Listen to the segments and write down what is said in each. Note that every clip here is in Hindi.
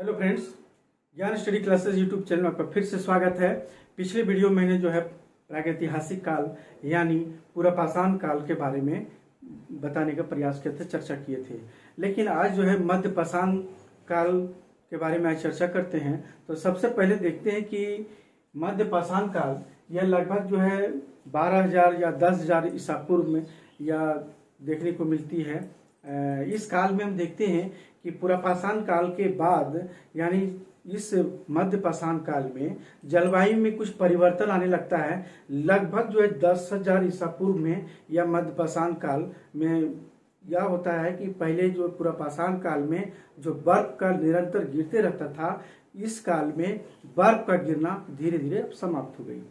हेलो फ्रेंड्स, ज्ञान स्टडी क्लासेस यूट्यूब चैनल में आपका फिर से स्वागत है। पिछले वीडियो में मैंने जो है प्रागैतिहासिक काल यानी पूरा पाषाण काल के बारे में बताने का प्रयास किए थे, चर्चा किए थे। लेकिन आज जो है मध्य पाषाण काल के बारे में आज चर्चा करते हैं। तो सबसे पहले देखते हैं कि मध्य पाषाण काल यह लगभग जो है 12,000 या 10,000 ईसा पूर्व में या देखने को मिलती है। इस काल में हम देखते हैं कि पूरा पाषाण काल के बाद यानी इस मध्य पाषाण काल में जलवायु में कुछ परिवर्तन आने लगता है। लगभग जो है 10,000 ईसा पूर्व में या मध्य पाषाण काल में यह होता है कि पहले जो पूरा पाषाण काल में जो बर्फ का निरंतर गिरते रहता था, इस काल में बर्फ का गिरना धीरे धीरे समाप्त हो गई।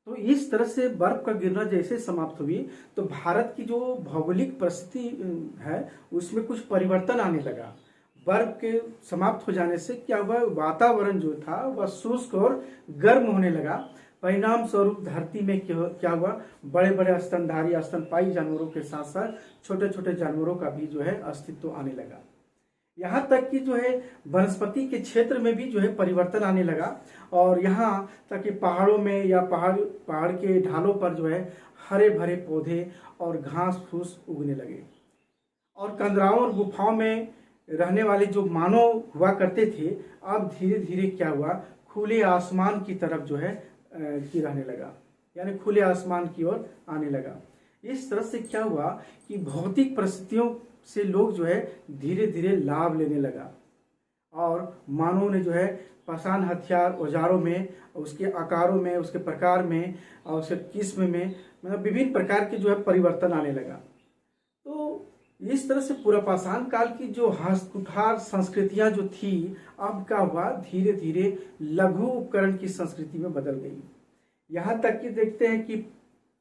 तो इस तरह से बर्फ का गिरना जैसे समाप्त हुई तो भारत की जो भौगोलिक परिस्थिति है उसमें कुछ परिवर्तन आने लगा। बर्फ के समाप्त हो जाने से क्या हुआ, वातावरण जो था वह शुष्क और गर्म होने लगा। परिणाम स्वरूप धरती में क्या हुआ, बड़े बड़े स्तनधारी स्तनपायी जानवरों के साथ साथ छोटे छोटे जानवरों का भी जो है अस्तित्व आने लगा। यहाँ तक कि जो है वनस्पति के क्षेत्र में भी जो है परिवर्तन आने लगा और यहाँ तक कि पहाड़ों में या पहाड़ के ढालों पर जो है हरे भरे पौधे और घास फूस उगने लगे। और कंदराओं और गुफाओं में रहने वाले जो मानव हुआ करते थे, अब धीरे धीरे क्या हुआ, खुले आसमान की तरफ जो है रहने लगा, यानी खुले आसमान की ओर आने लगा। इस तरह से क्या हुआ कि भौतिक परिस्थितियों से लोग जो है धीरे धीरे लाभ लेने लगा और मानव ने जो है पाषाण हथियार औजारों में, उसके आकारों में, उसके प्रकार में और उसके किस्म में, मतलब विभिन्न प्रकार के जो है परिवर्तन आने लगा। तो इस तरह से पूरा पाषाण काल की जो हस्तकुठार संस्कृतियां जो थी, अब क्या हुआ, धीरे धीरे लघु उपकरण की संस्कृति में बदल गई। यहाँ तक कि देखते हैं कि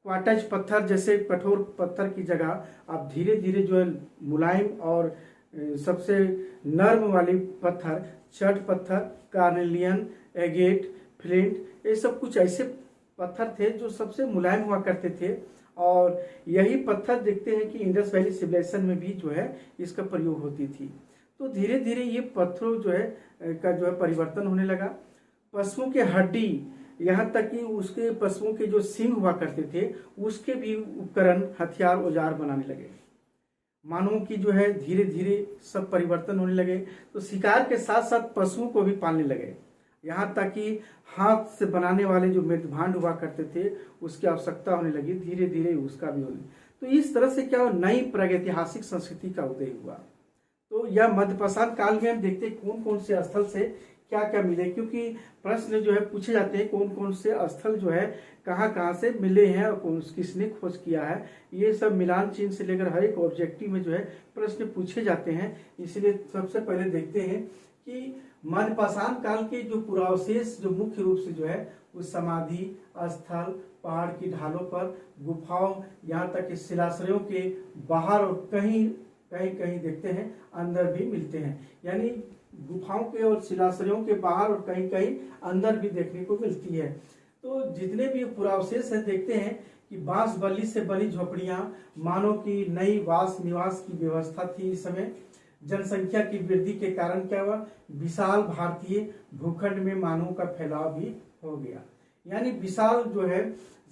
क्वार्टज पत्थर जैसे कठोर पत्थर की जगह अब धीरे धीरे जो है मुलायम और सबसे नर्म वाली पत्थर, चट पत्थर, कार्नेलियन, एगेट, फ्लिंट, ये सब कुछ ऐसे पत्थर थे जो सबसे मुलायम हुआ करते थे। और यही पत्थर देखते हैं कि इंडस वैली सिविलाइजेशन में भी जो है इसका प्रयोग होती थी। तो धीरे धीरे ये पत्थरों जो है का जो है परिवर्तन होने लगा। पशुओं के हड्डी, यहाँ तक कि उसके पशुओं के जो सींग हुआ करते थे उसके भी उपकरण, हथियार, औजार बनाने लगे। मानवों की जो है धीरे धीरे सब परिवर्तन होने लगे। तो शिकार के साथ साथ पशुओं को भी पालने लगे। यहाँ तक कि हाथ से बनाने वाले जो मृदभांड हुआ करते थे उसकी आवश्यकता होने लगी, धीरे धीरे उसका भी होने। तो इस तरह से क्या हुआ, नई प्रागैतिहासिक संस्कृति का उदय हुआ। तो यह मध्य पाषाण काल में हम देखते हैं कौन कौन से स्थल से क्या क्या मिले, क्योंकि प्रश्न जो है पूछे जाते हैं कौन कौन से स्थल जो है कहाँ से मिले हैं और कौन किसने खोज किया है। ये सब मिलान चिन्ह से लेकर हर एक ऑब्जेक्टिव में जो है प्रश्न पूछे जाते हैं। इसलिए सबसे पहले देखते हैं कि मध्य पाषाण काल के जो पुरावशेष जो मुख्य रूप से जो है उस समाधि स्थल, पहाड़ की ढालों पर, गुफाओं, यहाँ तक कि शिलाश्रयों के बाहर और कहीं कहीं देखते हैं अंदर भी मिलते हैं। यानी गुफाओं के और शिलाश्रयों के बाहर और कहीं कहीं अंदर भी देखने को मिलती है। तो जितने भी पुरावशेष हैं देखते हैं कि बांस बल्ली से बनी झोपड़ियां, मानव की नई वास निवास की व्यवस्था थी। इस समय जनसंख्या की वृद्धि के कारण क्या हुआ, विशाल भारतीय भूखंड में मानवों का फैलाव भी हो गया। यानी विशाल जो है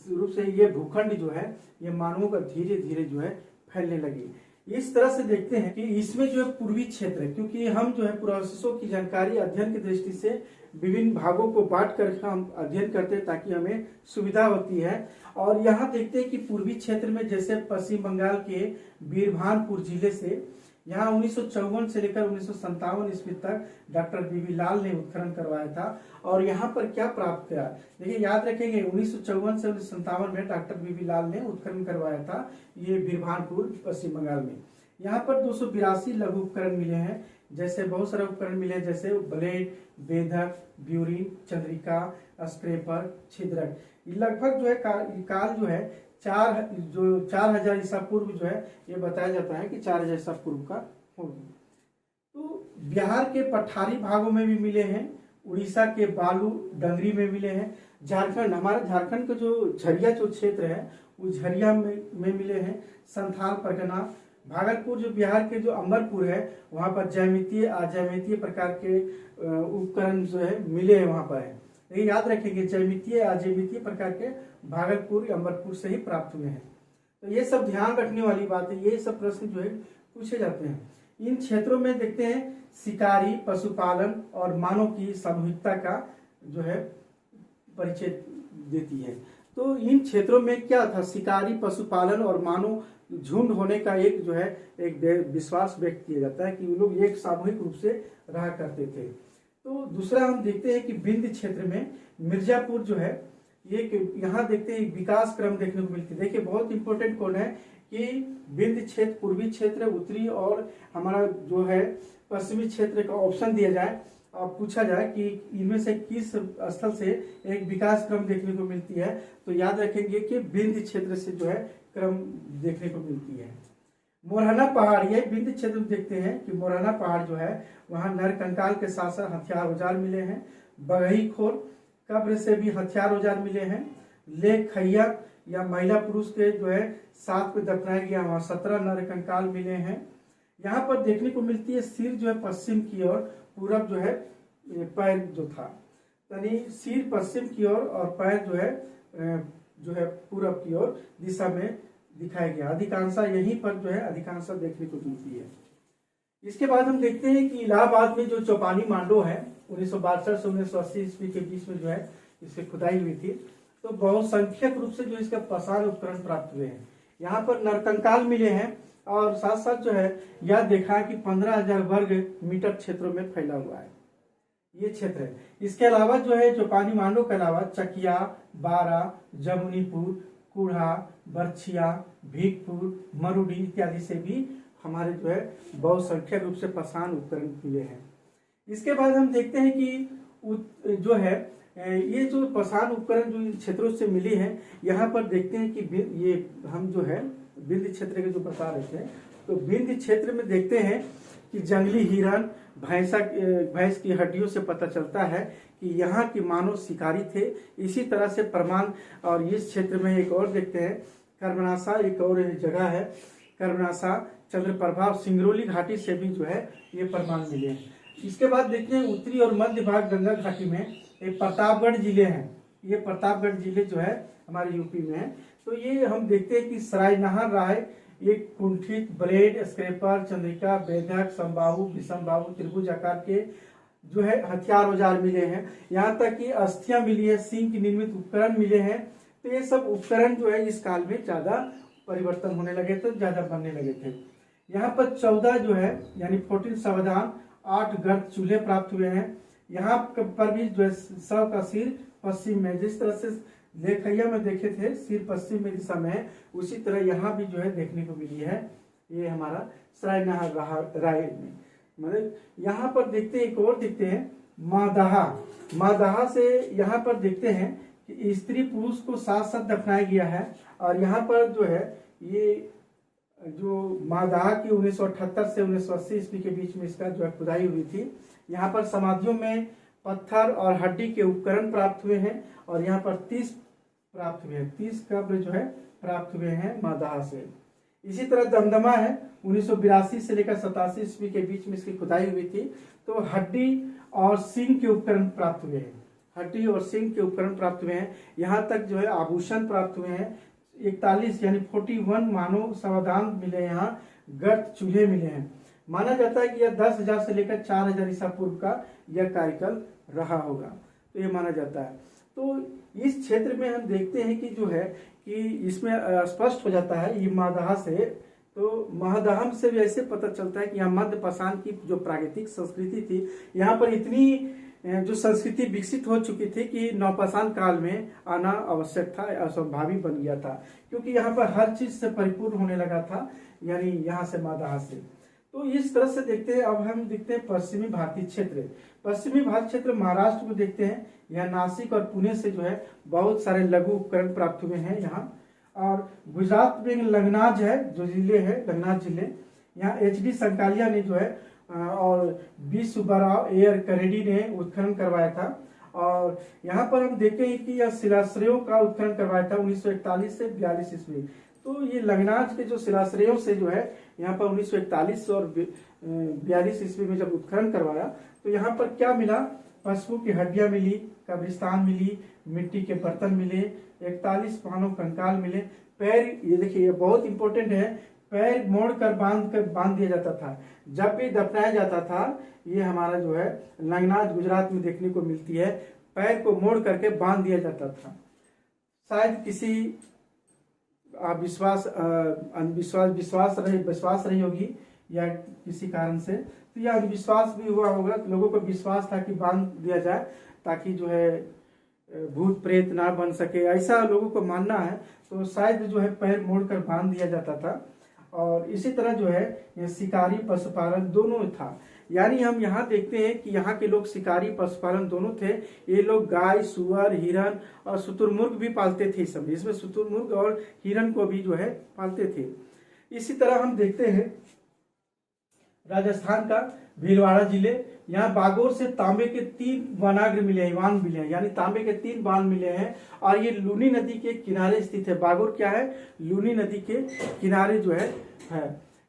रूप से ये भूखंड जो है ये मानवों का धीरे धीरे जो है फैलने लगी। इस तरह से देखते हैं कि इसमें जो है पूर्वी क्षेत्र है, क्योंकि हम जो है पुरावशेषों की जानकारी अध्ययन की दृष्टि से विभिन्न भागों को बांट कर हम अध्ययन करते हैं ताकि हमें सुविधा होती है। और यहाँ देखते हैं कि पूर्वी क्षेत्र में जैसे पश्चिम बंगाल के बीरभानपुर जिले से यहाँ 1954 से लेकर 1957 ईस्वी तक डॉक्टर बीबी लाल ने उत्खनन करवाया था। और यहाँ पर क्या प्राप्त किया, देखिए याद रखेंगे 1954 से 1957 में डॉक्टर बीबी लाल ने उत्खनन करवाया था ये बीरभानपुर पश्चिम बंगाल में। यहाँ पर 282 लघु उपकरण मिले हैं, जैसे बहुत सारे उपकरण मिले हैं जैसे ब्लेड, बेधक, ब्यूरिन, चंद्रिका, स्क्रेपर, छिद्रक। लगभग जो है काल जो है 4,000 ईसा पूर्व जो है ये बताया जाता है कि 4,000 ईसा पूर्व का होगा। तो बिहार के पठारी भागों में भी मिले हैं, उड़ीसा के बालू डंगरी में मिले हैं, झारखंड, हमारा झारखंड का जो झरिया जो क्षेत्र है उस झरिया में मिले हैं, संथाल परगना, भागलपुर जो बिहार के जो अंबरपुर है वहाँ पर ज्यामितीय अज्यामितीय प्रकार के उपकरण जो है मिले हैं वहाँ पर है। ये याद रखेंगे, ज्यामितीय अज्यामितीय प्रकार के भागलपुर अंबरपुर से ही प्राप्त हुए हैं। तो ये सब ध्यान रखने वाली बात है, ये सब प्रश्न जो है पूछे जाते हैं। इन क्षेत्रों में देखते हैं शिकारी, पशुपालन और मानव की सामूहिकता का जो है परिचय देती है। तो इन क्षेत्रों में क्या था, शिकारी, पशुपालन और मानव झुंड होने का एक जो है एक विश्वास व्यक्त किया जाता है कि वो लोग एक सामूहिक रूप से रहा करते थे। तो दूसरा हम देखते हैं कि विंध्य क्षेत्र में मिर्जापुर जो है ये यहाँ देखते हैं विकास क्रम देखने को मिलती है। देखिए बहुत इंपॉर्टेंट कौन है कि विंध्य क्षेत्र, पूर्वी क्षेत्र, उत्तरी और हमारा जो है पश्चिमी क्षेत्र का ऑप्शन दिया जाए और पूछा जाए कि इनमें से किस स्थल से एक विकास क्रम देखने को मिलती है, तो याद रखेंगे कि विंध्य क्षेत्र से जो है क्रम देखने को मिलती है। मोरहना पहाड़, ये विंध्य क्षेत्र में देखते हैं कि मोरहना पहाड़ जो है वहाँ नर कंकाल के साथ साथ हथियार औजार मिले हैं। बगही खोर कब्र से भी हथियार औजार मिले हैं। लेख खैया या महिला पुरुष के जो है साथ पे दफनाया गया, वहाँ 17 नर कंकाल मिले हैं। यहाँ पर देखने को मिलती है सिर जो है पश्चिम की ओर, पूरब जो है पैर जो था, यानी सिर पश्चिम की ओर और पैर जो है पूरब की ओर दिशा में दिखाया गया। अधिकांशा यहीं पर जो है अधिकांशा देखने को मिलती है। इसके बाद हम देखते हैं कि इलाहाबाद में जो चौपानी मांडो है 1962 से 1980 ईस्वी के बीच में जो है इसकी खुदाई हुई थी, तो बहुसंख्यक रूप से जो इसका पसार उपकरण प्राप्त हुए हैं। यहाँ पर नरकंकाल मिले हैं और साथ साथ जो है यह देखा कि 15,000 वर्ग मीटर क्षेत्रों में फैला हुआ है ये क्षेत्र है। इसके अलावा जो है चौपानी मांडो के अलावा चकिया, बारा, जमुनीपुर, कुढ़ा, बरछिया, भीखपुर, मरुडी इत्यादि से भी हमारे जो है बहुसंख्यक रूप से पसान उपकरण मिले हैं। इसके बाद हम देखते हैं कि जो है ये जो पसान उपकरण जो इन क्षेत्रों से मिले हैं, यहाँ पर देखते हैं कि ये हम जो है विंध्य क्षेत्र के जो बता रहे थे, तो विंध्य क्षेत्र में देखते हैं कि जंगली हिरण, भैंस की हड्डियों से पता चलता है कि यहाँ के मानव शिकारी थे। इसी तरह से प्रमाण, और इस क्षेत्र में एक और देखते हैं कर्मनासा, एक और जगह है कर्मनासा, चंद्रप्रभा, सिंगरौली घाटी से भी जो है ये प्रमाण मिले हैं। इसके बाद देखते हैं उत्तरी और मध्य भाग गंगा घाटी में एक प्रतापगढ़ जिले हैं। ये प्रतापगढ़ जिले जो है हमारे यूपी में है। तो ये हम देखते हैं कि सरायनहर राय, एक कुंठित, ब्लेड, स्क्रेपर, चंद्रिका, बेधक, समबाहु, विषमबाहु, त्रिभुज आकार के जो है हथियार औजार मिले हैं। यहाँ तक कि अस्थियां मिली है, सिंह की निर्मित उपकरण मिले हैं। तो ये सब उपकरण जो है इस काल में ज्यादा परिवर्तन होने लगे थे, ज्यादा बनने लगे थे। यहाँ पर 14 जो है यानी 14 सावधान, 8 गर्त चूल्हे प्राप्त हुए हैं। यहाँ पर भी जो है शव का सिर पश्चिम में, जिस तरह से लेखैया में देखे थे सिर पश्चिम में दिशा में है, उसी तरह यहाँ भी जो है देखने को मिली है। ये हमारा सरायनहर राय में, मतलब यहाँ पर देखते हैं एक और देखते हैं मादाहा से यहाँ पर देखते हैं कि स्त्री पुरुष को साथ साथ दफनाया गया है। और यहाँ पर जो है ये जो मादाहा की 1978 से 1980 ईस्वी के बीच में इसका जो है खुदाई हुई थी। यहाँ पर समाधियों में पत्थर और हड्डी के उपकरण प्राप्त हुए हैं और यहाँ पर 30 प्राप्त हुए हैं, 30 कब्र जो है प्राप्त हुए हैं मादाहा से। इसी तरह दमदमा है 1982 से लेकर 87 ईस्वी के बीच में इसकी खुदाई हुई थी। तो हड्डी और सींग के उपकरण प्राप्त हुए हैं, हड्डी और सींग के उपकरण प्राप्त हुए हैं। यहाँ तक जो है आभूषण प्राप्त हुए हैं। 41 यानी 41 मानव समाधान मिले, यहाँ गर्त चूल्हे मिले हैं। माना जाता है कि यह 10,000 से लेकर 4,000 ईसा पूर्व का यह कार्यकाल रहा होगा, तो ये माना जाता है। तो इस क्षेत्र में हम देखते हैं कि जो है कि इसमें स्पष्ट हो जाता है ये मादाहा से, तो महादाहम से भी ऐसे पता चलता है कि यहाँ मध्य पाषाण की जो प्राकृतिक संस्कृति थी, यहाँ पर इतनी जो संस्कृति विकसित हो चुकी थी कि नवपाषाण काल में आना आवश्यक था, असंभावी बन गया था, क्योंकि यहाँ पर हर चीज से परिपूर्ण होने लगा था, यानी यहाँ से मादाहा से। तो इस तरह से देखते हैं। अब हम देखते हैं पश्चिमी भारतीय क्षेत्र। पश्चिमी भारत क्षेत्र महाराष्ट्र को देखते हैं। यहाँ नासिक और पुणे से जो है बहुत सारे लघु उपकरण प्राप्त हुए हैं यहाँ। और गुजरात में लंगनाज है, जो जिले है लंगनाज जिले, यहाँ HD संकालिया ने जो है और बी सुब्बाराव एयर करेडी ने उत्खनन करवाया था। और यहाँ पर हम देखते हैं कि यह शिलाश्रयों का उत्खनन करवाया था 1941 से 42 ईस्वी। तो ये लंगनाज के जो शिलाश्रयों से जो है यहाँ पर 1941 और 42 ईस्वी में जब उत्खनन करवाया तो यहाँ पर क्या मिला, पशुओं की हड्डियां मिली, कब्रिस्तान मिली, मिट्टी के बर्तन मिले, 41 मानव कंकाल मिले, पैर, ये देखिए ये बहुत इंपॉर्टेंट है, पैर मोड़कर बांध दिया जाता था। जब भी दफनाया जाता था, ये हमारा जो है लंगनाज गुजरात में देखने को मिलती है, पैर को मोड़ करके बांध दिया जाता था। शायद किसी विश्वास रही होगी या किसी कारण से, तो यह अंधविश्वास भी हुआ होगा। लोगों को विश्वास था कि बांध दिया जाए ताकि जो है भूत प्रेत ना बन सके, ऐसा लोगों को मानना है। तो शायद जो है पैर मोड़कर बांध दिया जाता था। और इसी तरह जो है ये शिकारी पशुपालन दोनों था। यानी हम यहाँ देखते हैं कि यहाँ के लोग शिकारी पशुपालन दोनों थे। ये लोग गाय, सुअर, हिरन और शुतुरमुर्ग भी पालते थे। सब इसमें शुतुरमुर्ग और हिरन को भी जो है पालते थे। इसी तरह हम देखते हैं राजस्थान का भीलवाड़ा जिले, यहाँ बागोर से तांबे के 3 वनाग्र मिले हैं, वान मिले हैं, यानी तांबे के 3 बाण मिले हैं। और ये लूनी नदी के किनारे स्थित है। बागोर क्या है, लूनी नदी के किनारे जो है।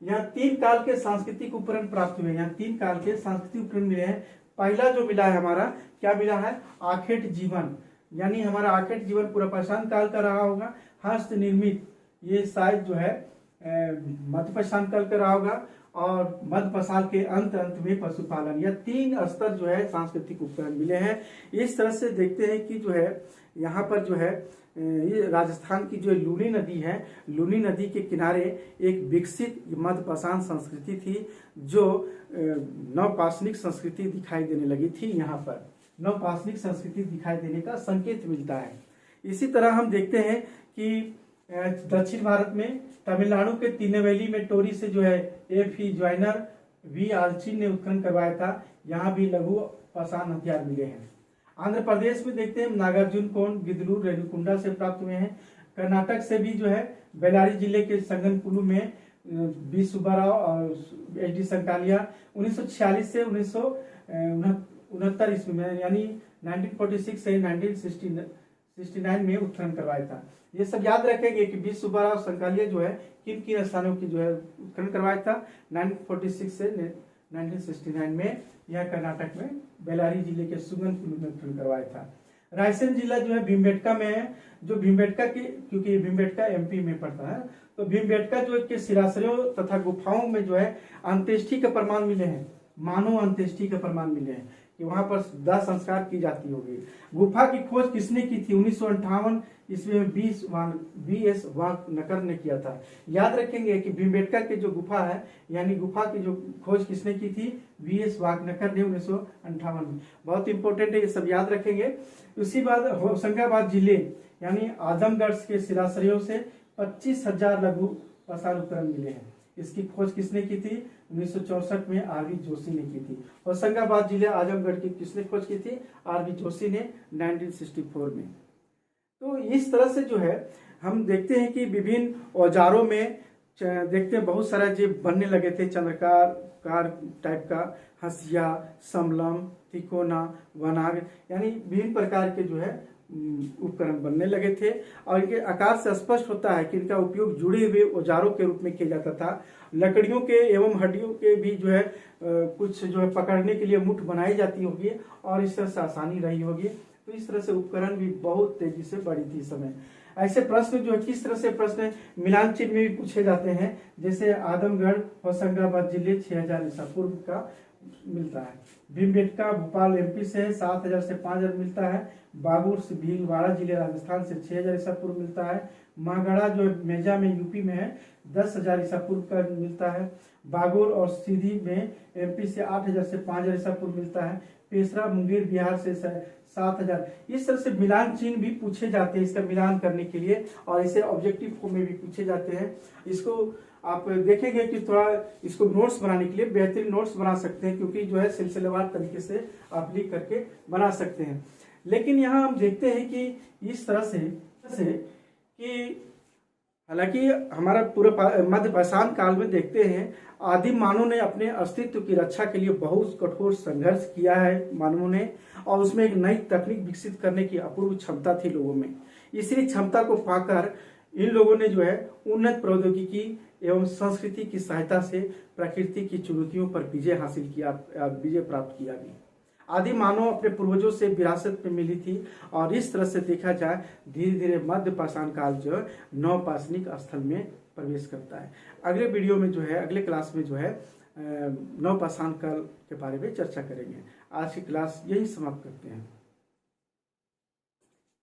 यहाँ 3 काल के सांस्कृतिक उपकरण प्राप्त हुए। यहाँ 3 काल के सांस्कृतिक उपकरण मिले हैं। पहला जो मिला है हमारा, क्या मिला है, आखेट जीवन, यानी हमारा आखेट जीवन पूरा पाषाण काल का रहा होगा। हस्त निर्मित, ये शायद जो है मध्य पाषाण काल का रहा होगा। और मध्य पाषाण के अंत में पशुपालन, यह 3 स्तर जो है सांस्कृतिक उपकरण मिले हैं। इस तरह से देखते हैं कि जो है यहाँ पर जो है ये राजस्थान की जो लूनी नदी है, लूनी नदी के किनारे एक विकसित मध्य पाषाण संस्कृति थी, जो नवपाषाणिक संस्कृति दिखाई देने लगी थी। यहाँ पर नवपाषाणिक संस्कृति दिखाई देने का संकेत मिलता है। इसी तरह हम देखते हैं कि दक्षिण भारत में तमिलनाडु के तिरुनेलवेली में टोरी से जो है F.E. Joiner V. आल्चिन ने उत्खनन करवाया था। यहाँ भी लघु पाषाण हथियार मिले हैं। आंध्र प्रदेश में देखते हैं नागार्जुन कोंड, गिदलूर, रेणुकुंडा से प्राप्त हुए हैं। कर्नाटक से भी जो है बेल्लारी जिले के संगनकुलू में बी सुब्बाराव और H.D. संकालिया 1946 से 1969 ईस्वी में, यानी 1946 से 1969 में उत्खनन करवाया था। ये सब याद रखेंगे कि बी सुब्बाराव संकालिया जो है किन किन स्थानों की जो है उत्खनन करवाया था 1946 से 1969 में। यह कर्नाटक में बेल्लारी जिले के सुगनकुलू में उत्खनन करवाया था। रायसेन जिला जो है भीमबेटका में है, जो भीमबेटका के, क्योंकि भीमबेटका MP में पड़ता है, तो भीमबेटका जो के शिलाश्रयों तथा गुफाओं में जो है अंत्येष्टि के प्रमाण मिले हैं, मानव अंत्येष्टि के प्रमाण मिले हैं कि वहां पर दाह संस्कार की जाती होगी। गुफा की खोज किसने की थी, 1958 ईस्वी में B.S. वाकनकर ने किया था। याद रखेंगे कि भीमबेटका के जो गुफा है, यानी गुफा की जो खोज किसने की थी, B.S. वाकनकर ने 1958 में। बहुत इंपॉर्टेंट है, ये सब याद रखेंगे। उसी बाद होशंगाबाद जिले यानी आजमगढ़ के शिलाश्रयों से 25,000 लघु पाषाण उपकरण मिले हैं। इसकी खोज किसने की थी, 1964 में R.V. जोशी ने की थी। होशंगाबाद जिले आजमगढ़ की किसने खोज की थी, R.V. जोशी ने 1964 में। तो इस तरह से जो है हम देखते हैं कि विभिन्न औजारों में देखते हैं बहुत सारा जो बनने लगे थे, चंद्रकार टाइप का, हंसिया, समलम, तिकोना, वनाग, यानी विभिन्न प्रकार के जो है उपकरण बनने लगे थे। और इनके आकार से स्पष्ट होता है कि इनका उपयोग जुड़े हुए औजारों के रूप में किया जाता था। लकड़ियों के एवं हड्डियों के भी जो है कुछ जो है पकड़ने के लिए मुठ बनाई जाती होगी और इस तरह से आसानी रही होगी। तो इस तरह से उपकरण भी बहुत तेजी से बढ़ी थी इस समय। ऐसे प्रश्न जो है किस तरह से प्रश्न मिलान चिन्ह में भी पूछे जाते हैं, जैसे आदमगढ़ होशंगाबाद जिले 6000 ईसा पूर्व का मिलता है। भीमबेटका भोपाल MP से 7000 से 5000 मिलता है। बागुर से भीलवाड़ा जिले राजस्थान से 6000 ईसा पूर्व मिलता है। मागड़ा जो मेजा में UP में है 10,000 ईसा पूर्व का मिलता है। बागुर और सीधी में MP से 8000 से 5000 ईसा पूर्व मिलता है। पेशरा मुंगेर बिहार से 7000। इस तरह से मिलान चिन्ह भी पूछे जाते हैं इसका मिलान करने के लिए, और इसे ऑब्जेक्टिव फॉर्म में भी पूछे जाते हैं। इसको आप देखेंगे कि थोड़ा इसको नोट्स बनाने के लिए बेहतरीन नोट्स बना सकते हैं, क्योंकि जो है सिलसिलेवार तरीके से आप लिख करके बना सकते हैं। लेकिन यहाँ हम देखते हैं कि इस तरह से कि हालांकि हमारा पूरा मध्य पाषाण काल में देखते हैं आदिम मानव ने अपने अस्तित्व की रक्षा के लिए बहुत कठोर संघर्ष किया है मानवों ने, और उसमें एक नई तकनीक विकसित करने की अपूर्व क्षमता थी लोगों में। इसी क्षमता को पाकर इन लोगों ने जो है उन्नत प्रौद्योगिकी एवं संस्कृति की सहायता से प्रकृति की चुनौतियों पर विजय प्राप्त किया भी। आदि मानव अपने पूर्वजों से विरासत में मिली थी और इस तरह से देखा जाए धीरे धीरे मध्य पाषाण काल जो है नवपाषाणिक स्थल में प्रवेश करता है। अगले वीडियो में जो है, अगले क्लास में जो है नवपाषाण काल के बारे में चर्चा करेंगे। आज की क्लास यही समाप्त करते हैं।